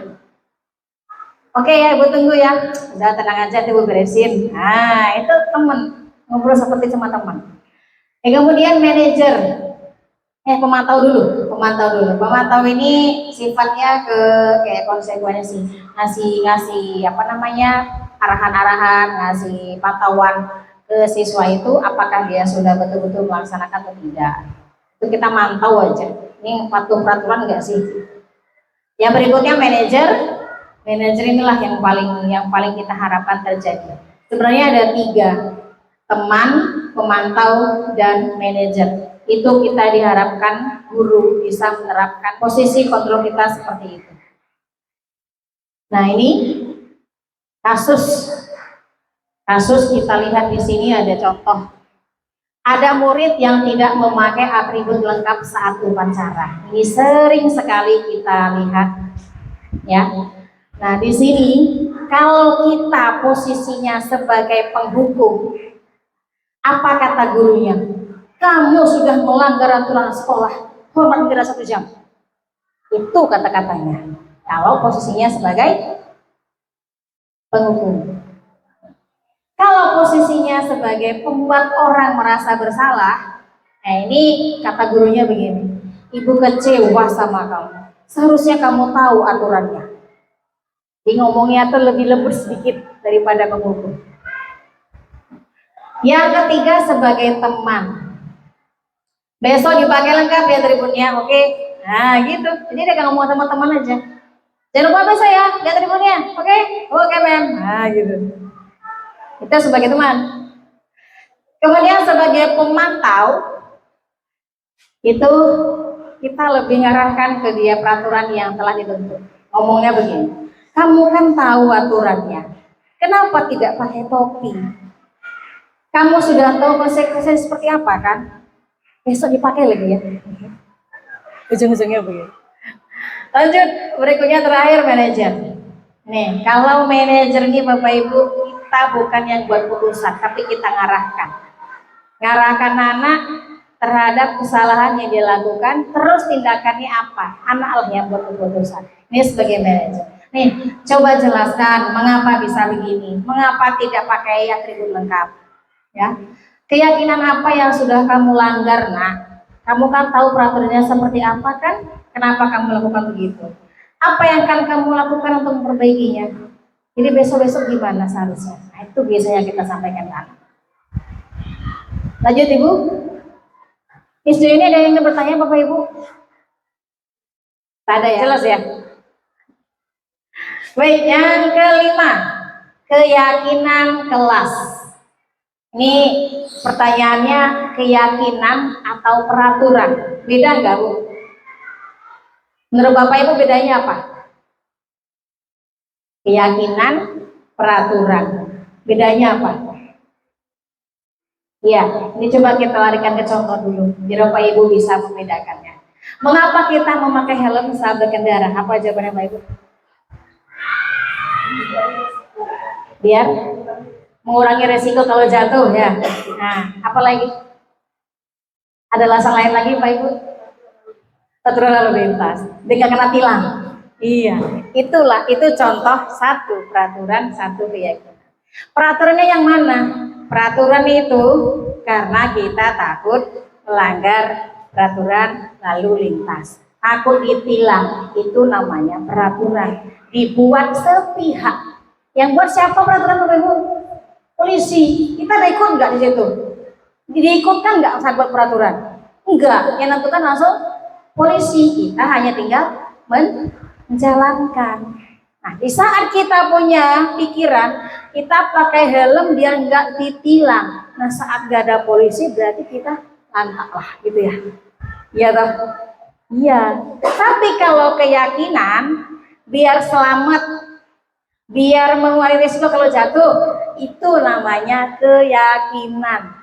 Oke ya, Ibu tunggu ya. Udah tenang aja, Ibu beresin. Nah, itu teman ngobrol seperti sama teman. Kemudian manajer. Pemantau dulu. Pemantau ini sifatnya ke kayak konsekuensi, ngasih arahan-arahan, ngasih pantauan ke siswa itu apakah dia sudah betul-betul melaksanakan atau tidak. Itu kita mantau aja. Ini patuh peraturan enggak sih? Yang berikutnya manajer. Manajer inilah yang paling kita harapkan terjadi. Sebenarnya ada 3, teman, pemantau, dan manajer. Itu kita diharapkan guru bisa menerapkan posisi kontrol kita seperti itu. Nah, ini kasus kita lihat di sini ada contoh. Ada murid yang tidak memakai atribut lengkap saat upacara. Ini sering sekali kita lihat, ya. Nah, di sini kalau kita posisinya sebagai penghukum, apa kata gurunya? Kamu sudah melanggar aturan sekolah, hormat kira 1 jam. Itu kata-katanya. Kalau posisinya sebagai penghukum. Kalau posisinya sebagai pembuat orang merasa bersalah, nah ini kata gurunya begini, ibu kecewa sama kamu. Seharusnya kamu tahu aturannya. Jadi ngomongnya tuh lebih lembut sedikit daripada penghukum. Yang ketiga sebagai teman. Besok dipakai lengkap ya tribunnya, oke? Nah gitu. Jadi dia ngomong sama teman aja. Jangan lupa besok ya, lihat tribunnya, oke? Oke mem. Nah gitu. Kita sebagai teman. Kemudian sebagai pemantau itu kita lebih ngarahkan ke dia peraturan yang telah dibentuk. Ngomongnya begini, kamu kan tahu aturannya, kenapa tidak pakai topi? Kamu sudah tahu konsekuensinya seperti apa kan? Besok dipakai lagi ya. Ujung-ujungnya begini. Lanjut, berikutnya terakhir manajer. Nih, kalau manajer ini Bapak Ibu, kita bukan yang buat putusan, tapi kita ngarahkan. Ngarahkan anak terhadap kesalahan yang dilakukan, terus tindakannya apa? Anak lah yang buat keputusan. Ini sebagai manajer. Nih, coba jelaskan mengapa bisa begini, mengapa tidak pakai atribut lengkap. Ya, keyakinan apa yang sudah kamu langgar, nak? Kamu kan tahu peraturannya seperti apa kan? Kenapa kamu melakukan begitu? Apa yang akan kamu lakukan untuk memperbaikinya? Jadi besok-besok gimana seharusnya? Nah, itu biasanya kita sampaikan ke anak. Lanjut Ibu. Sejauh ini ada yang ingin bertanya Bapak Ibu? Tak ada ya? Jelas ya? Baik, yang kelima, keyakinan kelas. Ini pertanyaannya keyakinan atau peraturan. Beda enggak Bu? Menurut Bapak Ibu bedanya apa? Keyakinan, peraturan. Bedanya apa? Ya, ini coba kita larikan ke contoh dulu, biar Bapak Ibu bisa membedakannya. Mengapa kita memakai helm saat berkendara? Apa jawabannya Bapak Ibu? Biar mengurangi resiko kalau jatuh ya. Nah, apa lagi? Ada alasan lain lagi Pak Ibu? Aturan lalu lintas, dia kena tilang. Iya, itu contoh satu peraturan, satu keyakinan. Peraturannya yang mana? Peraturan itu karena kita takut melanggar peraturan lalu lintas, takut ditilang, itu namanya peraturan. Dibuat sepihak. Yang buat siapa peraturan Bapak Ibu? Polisi. Kita ada ikut nggak di situ? Diikutkan nggak saat buat peraturan? Enggak. Yang nentukan langsung polisi. Kita hanya tinggal menjalankan. Nah, di saat kita punya pikiran, kita pakai helm biar nggak ditilang. Nah, saat nggak ada polisi berarti kita lantak lah, gitu ya. Iya toh? Iya. Tapi kalau keyakinan, biar selamat, biar mengurangi risiko kalau jatuh, itu namanya keyakinan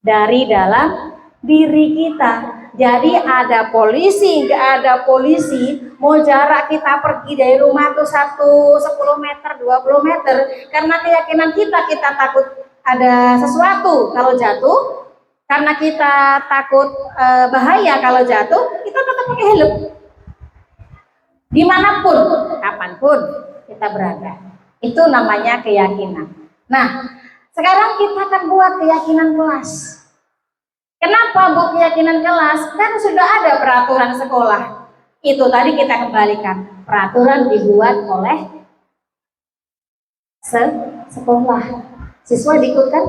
dari dalam diri kita. Jadi ada polisi, nggak ada polisi, mau jarak kita pergi dari rumah tuh 10 meter, 20 meter, karena keyakinan kita takut ada sesuatu kalau jatuh, karena kita takut bahaya kalau jatuh, kita tetap pakai helm. Dimanapun, kapanpun kita berada. Itu namanya keyakinan. Nah, sekarang kita akan buat keyakinan kelas. Kenapa Bu keyakinan kelas? Kan sudah ada peraturan sekolah. Itu tadi kita kembalikan. Peraturan dibuat oleh sekolah. Siswa diikutkan?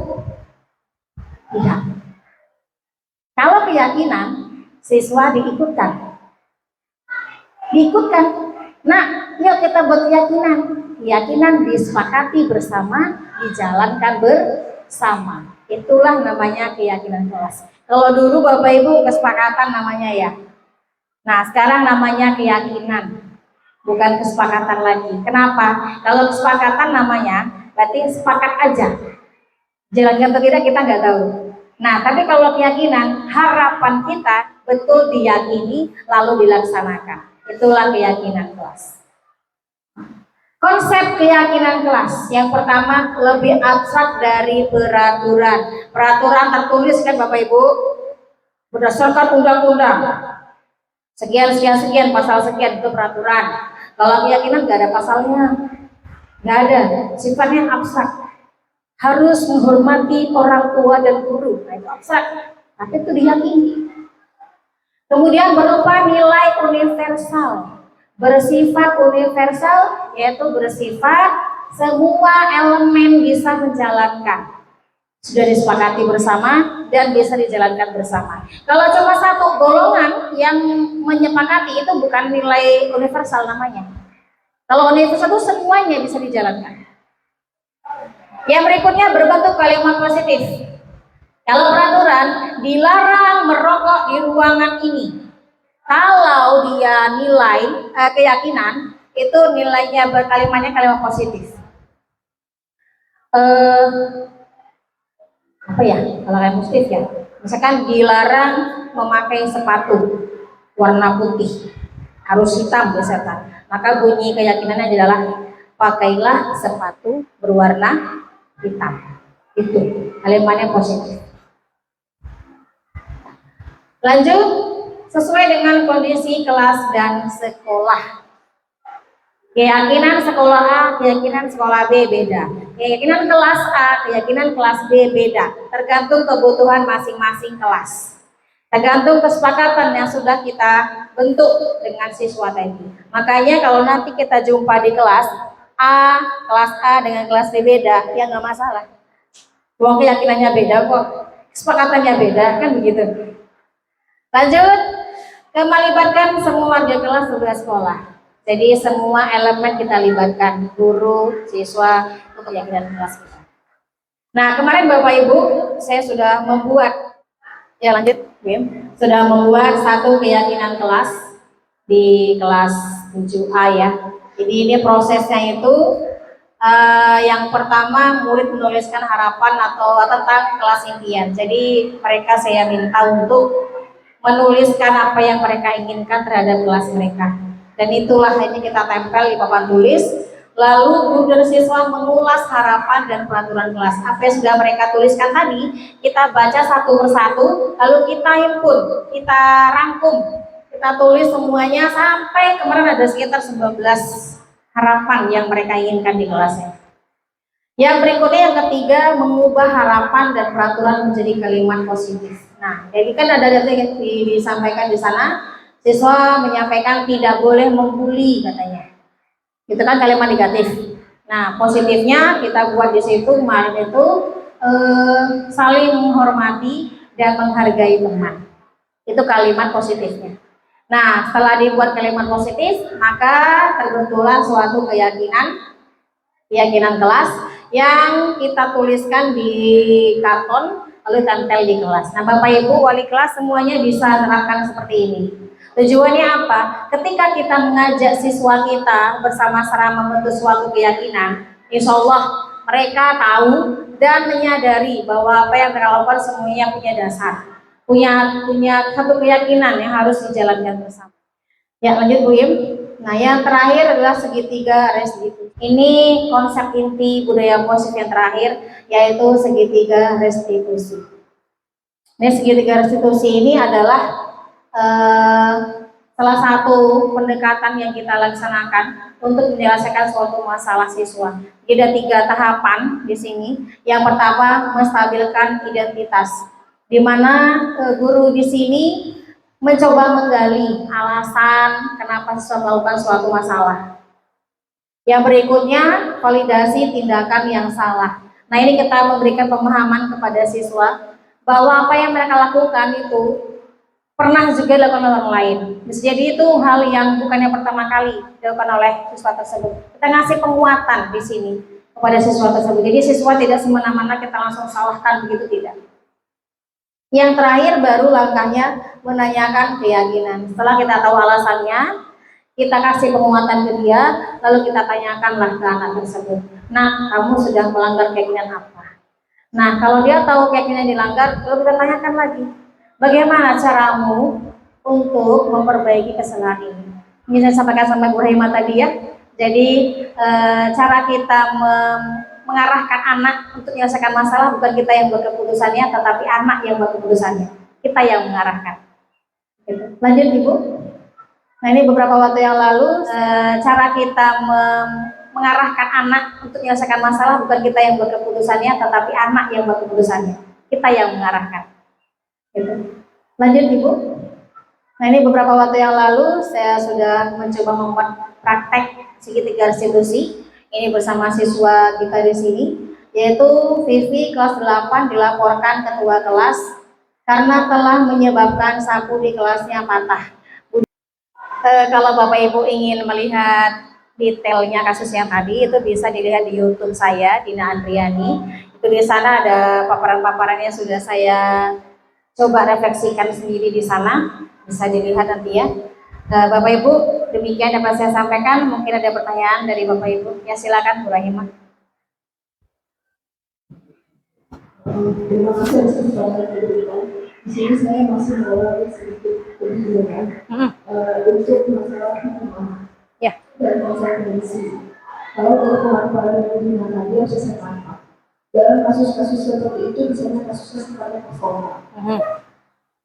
Tidak. Kalau keyakinan, siswa diikutkan. Diikutkan. Nah, yuk kita buat keyakinan. Keyakinan disepakati bersama, dijalankan bersama. Itulah namanya keyakinan kelas. Kalau dulu Bapak Ibu kesepakatan namanya ya. Nah, sekarang namanya keyakinan. Bukan kesepakatan lagi. Kenapa? Kalau kesepakatan namanya berarti sepakat aja. Jalankan atau tidak kita nggak tahu. Nah, tapi kalau keyakinan, harapan kita betul diyakini lalu dilaksanakan. Itulah keyakinan kelas. Konsep keyakinan kelas yang pertama lebih abstrak dari peraturan. Peraturan tertulis kan Bapak Ibu berdasarkan undang-undang. Sekian pasal sekian itu peraturan. Kalau keyakinan nggak ada pasalnya, nggak ada. Sifatnya abstrak. Harus menghormati orang tua dan guru. Nah, itu abstrak. Tapi itu diyakini. Kemudian berupa nilai universal. Bersifat universal yaitu bersifat semua elemen bisa menjalankan, sudah disepakati bersama dan bisa dijalankan bersama. Kalau cuma satu golongan yang menyepakati itu bukan nilai universal namanya. Kalau universal itu semuanya bisa dijalankan. Yang berikutnya berbentuk kalimat positif. Kalau peraturan, dilarang merokok di ruangan ini. Kalau dia nilai keyakinan, itu nilainya berkalimatnya kalimat positif. Apa ya? Kalau kalimat positif ya. Misalkan dilarang memakai sepatu warna putih, harus hitam misalkan. Maka bunyi keyakinannya adalah pakailah sepatu berwarna hitam. Itu kalimatnya positif. Lanjut, sesuai dengan kondisi kelas dan sekolah. Keyakinan sekolah A, keyakinan sekolah B beda. Keyakinan kelas A, keyakinan kelas B beda. Tergantung kebutuhan masing-masing kelas. Tergantung kesepakatan yang sudah kita bentuk dengan siswa tadi. Makanya kalau nanti kita jumpa di kelas A dengan kelas B beda, ya nggak masalah. Wong keyakinannya beda kok, kesepakatannya beda, kan begitu. Lanjut, melibatkan semua warga kelas juga sekolah. Jadi semua elemen kita libatkan, guru, siswa, untuk keyakinan kelas kita. Nah, kemarin Bapak Ibu, saya sudah membuat, ya lanjut, Bim, sudah membuat satu keyakinan kelas di kelas 7A ya. Jadi ini prosesnya itu yang pertama murid menuliskan harapan atau tentang kelas impian. Jadi mereka saya minta untuk menuliskan apa yang mereka inginkan terhadap kelas mereka, dan itulah ini kita tempel di papan tulis. Lalu guru dan siswa mengulas harapan dan peraturan kelas. Apa yang sudah mereka tuliskan tadi kita baca satu persatu, lalu kita himpun, kita rangkum, kita tulis semuanya sampai kemarin ada sekitar 19 harapan yang mereka inginkan di kelasnya. Yang berikutnya yang ketiga, mengubah harapan dan peraturan menjadi kalimat positif. Nah, jadi kan ada data yang disampaikan di sana, siswa menyampaikan tidak boleh membuli katanya. Itu kan kalimat negatif. Nah, positifnya kita buat di situ kemarin itu saling menghormati dan menghargai teman. Itu kalimat positifnya. Nah, setelah dibuat kalimat positif, maka terbentuklah suatu keyakinan kelas yang kita tuliskan di karton lalu tempel di kelas. Nah, Bapak Ibu wali kelas semuanya bisa terapkan seperti ini. Tujuannya apa? Ketika kita mengajak siswa kita bersama-sama membentuk suatu keyakinan, insya Allah mereka tahu dan menyadari bahwa apa yang mereka lakukan semuanya punya dasar, punya satu keyakinan yang harus dijalankan bersama. Ya, lanjut Bu Im. Nah, yang terakhir adalah segitiga restitusi. Ini konsep inti budaya positif yang terakhir, yaitu segitiga restitusi. Ini segitiga restitusi ini adalah salah satu pendekatan yang kita laksanakan untuk menyelesaikan suatu masalah siswa. Jadi ada 3 tahapan di sini. Yang pertama, menstabilkan identitas, di mana guru di sini mencoba menggali alasan kenapa siswa melakukan suatu masalah. Yang berikutnya, validasi tindakan yang salah. Nah, ini kita memberikan pemahaman kepada siswa bahwa apa yang mereka lakukan itu pernah juga dilakukan oleh orang lain. Bisa jadi itu hal yang bukan yang pertama kali dilakukan oleh siswa tersebut. Kita ngasih penguatan di sini kepada siswa tersebut. Jadi siswa tidak semena-mena kita langsung salahkan, begitu tidak. Yang terakhir baru langkahnya menanyakan keyakinan. Setelah kita tahu alasannya, kita kasih penguatan ke dia, lalu kita tanyakanlah ke anak tersebut. Nah, kamu sudah melanggar keyakinan apa? Nah, kalau dia tahu keyakinan dilanggar, lalu kita tanyakan lagi, bagaimana caramu untuk memperbaiki kesalahan ini? Misalnya sampaikan sama Bu Rahima tadi ya. Jadi cara kita mengarahkan anak untuk menyelesaikan masalah bukan kita yang buat keputusannya, tetapi anak yang buat keputusannya. Kita yang mengarahkan. Lanjut Ibu. Nah, ini beberapa waktu yang lalu cara kita mengarahkan anak untuk menyelesaikan masalah bukan kita yang buat keputusannya, tetapi anak yang buat keputusannya. Kita yang mengarahkan. Lanjut Ibu. Nah, ini beberapa waktu yang lalu saya sudah mencoba membuat praktek segitiga restitusi. Ini bersama siswa kita di sini, yaitu Vivi kelas 8 dilaporkan ketua kelas karena telah menyebabkan sapu di kelasnya patah. Kalau Bapak Ibu ingin melihat detailnya kasus yang tadi itu bisa dilihat di YouTube saya, Dina Andriani. Itu di sana ada paparan-paparan yang sudah saya coba refleksikan sendiri di sana, bisa dilihat nanti ya. Bapak Ibu, demikian dapat saya sampaikan. Mungkin ada pertanyaan dari Bapak Ibu. Ya silakan Bu Rahimah. Terima kasih atas kesempatan yang diberikan. Di sini saya masih mau sedikit kebingungan untuk masalah hukuman Ya. dan konsekuensi. Kalau dari pemaparan yang diberikan tadi yang saya tangkap, dalam kasus-kasus seperti itu misalnya kasusnya sifatnya personal.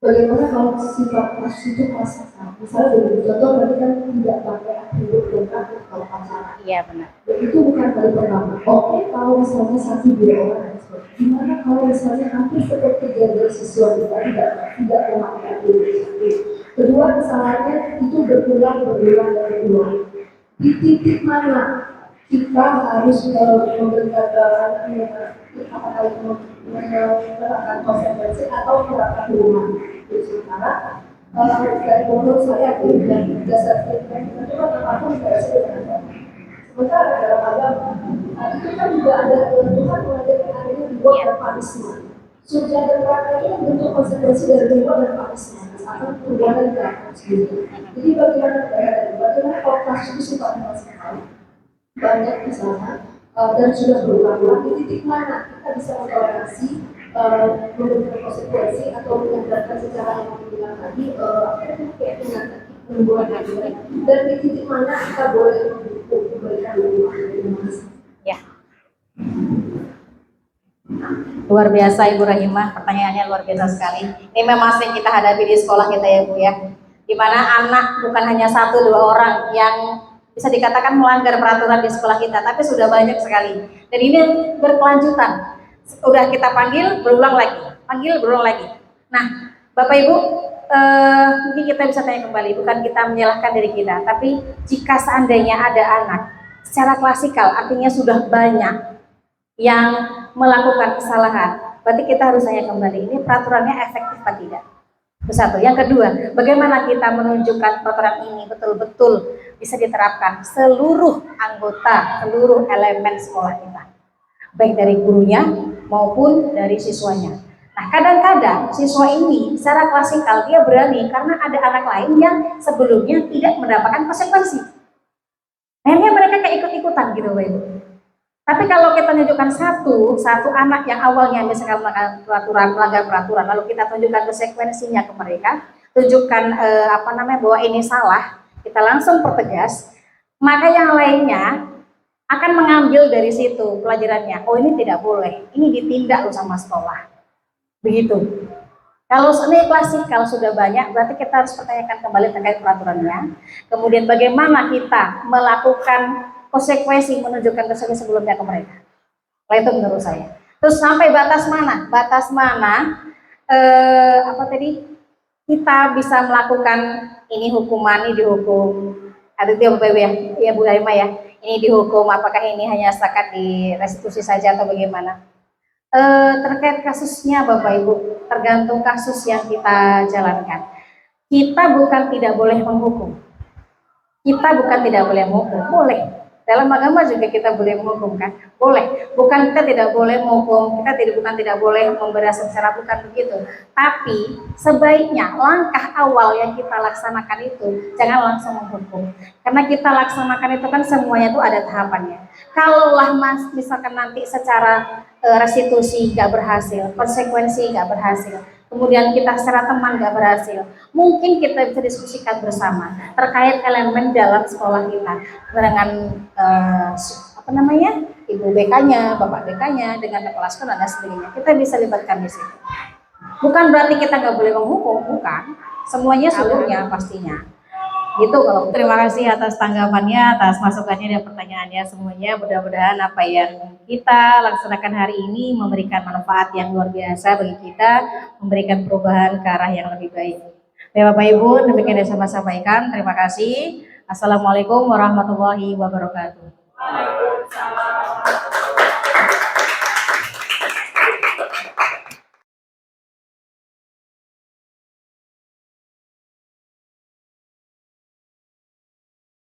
Bagaimana kalau sifat kasus itu klasikal? Misalnya dari contoh berarti kan tidak pakai atribut lengkap atau pacaran. Iya benar. Dan itu bukan kali pertama. Oke, kalau misalnya satu dua orang, gimana kalau misalnya hampir sepertiga dari siswa kita tidak memakai atribut. Kedua, kesalahannya itu berulang dan berulang. Di titik mana kita harus memberikan apakah itu menerapkan konsekuensi atau menerapkan hukuman. Sementara dari menurut saya dan dasar kita itu kan apapun tidak sesuai. Sementara dalam agama itu kan juga ada Tuhan mengajarkan adanya reward dan punishment. Surga dan neraka ini bentuk konsekuensi dari reward dan punishment akan perbuatan kita sendiri. Jadi bagaimana kalau kasus itu sifatnya masalah banyak misalnya dan sudah berulang-ulang di titik mana kita bisa mentoleransi memberikan konsekuensi atau menyadarkan secara yang bilang tadi keyakinan membuat dan di titik mana kita boleh memberikan hukuman. Ya. Luar biasa Ibu Rahimah, pertanyaannya luar biasa sekali. Ini memang sering kita hadapi di sekolah kita ya Bu ya, di mana anak bukan hanya 1-2 orang yang bisa dikatakan melanggar peraturan di sekolah kita, tapi sudah banyak sekali. Dan ini berkelanjutan. Udah kita panggil, berulang lagi. Nah, Bapak Ibu, mungkin kita bisa tanya kembali, bukan kita menyalahkan diri kita, tapi jika seandainya ada anak, secara klasikal artinya sudah banyak yang melakukan kesalahan, berarti kita harus tanya kembali, ini peraturannya efektif atau tidak? Itu satu. Yang kedua, bagaimana kita menunjukkan peraturan ini betul-betul bisa diterapkan seluruh anggota, seluruh elemen sekolah kita, baik dari gurunya maupun dari siswanya. Nah, kadang-kadang siswa ini secara klasikal dia berani karena ada anak lain yang sebelumnya tidak mendapatkan konsekuensi. Akhirnya mereka kayak ikut-ikutan gitu, Bapak Ibu. Tapi kalau kita tunjukkan satu anak yang awalnya misalkan melanggar peraturan, lalu kita tunjukkan konsekuensinya ke mereka, tunjukkan bahwa ini salah, kita langsung pertegas, maka yang lainnya akan mengambil dari situ pelajarannya. Oh, ini tidak boleh, ini ditindak loh sama sekolah. Begitu. Kalau ini klasikal sudah banyak, berarti kita harus pertanyakan kembali terkait peraturannya. Kemudian bagaimana kita melakukan konsekuensi, menunjukkan konsekuensi sebelumnya ke mereka. Nah, itu menurut saya. Terus sampai batas mana? Kita bisa melakukan ini hukuman, ini dihukum. Ada itu ya Bapak Ibu ya Bu Haima ya. Ini dihukum, apakah ini hanya setakat di restitusi saja atau bagaimana? Terkait kasusnya Bapak Ibu, tergantung kasus yang kita jalankan. Kita bukan tidak boleh menghukum. Boleh. Dalam agama juga kita boleh menghukum kan? Boleh. Bukan kita tidak boleh menghukum, bukan tidak boleh memberi secara, bukan begitu. Tapi sebaiknya langkah awal yang kita laksanakan itu jangan langsung menghukum. Karena kita laksanakan itu kan semuanya itu ada tahapannya. Kalaulah misalkan nanti secara restitusi nggak berhasil, konsekuensi nggak berhasil, kemudian kita secara teman nggak berhasil, mungkin kita bisa diskusikan bersama terkait elemen dalam sekolah kita dengan ibu BK-nya, bapak BK-nya, dengan kepala sekolah dan sebagainya. Kita bisa libatkan di situ. Bukan berarti kita nggak boleh menghukum, bukan. Semuanya seluruhnya pastinya. Gitu kalau. Terima kasih atas tanggapannya, atas masukannya dan pertanyaannya semuanya. Mudah-mudahan apa yang kita laksanakan hari ini memberikan manfaat yang luar biasa bagi kita, memberikan perubahan ke arah yang lebih baik. Bapak Ibu, demikian yang saya sampaikan. Terima kasih. Assalamualaikum warahmatullahi wabarakatuh.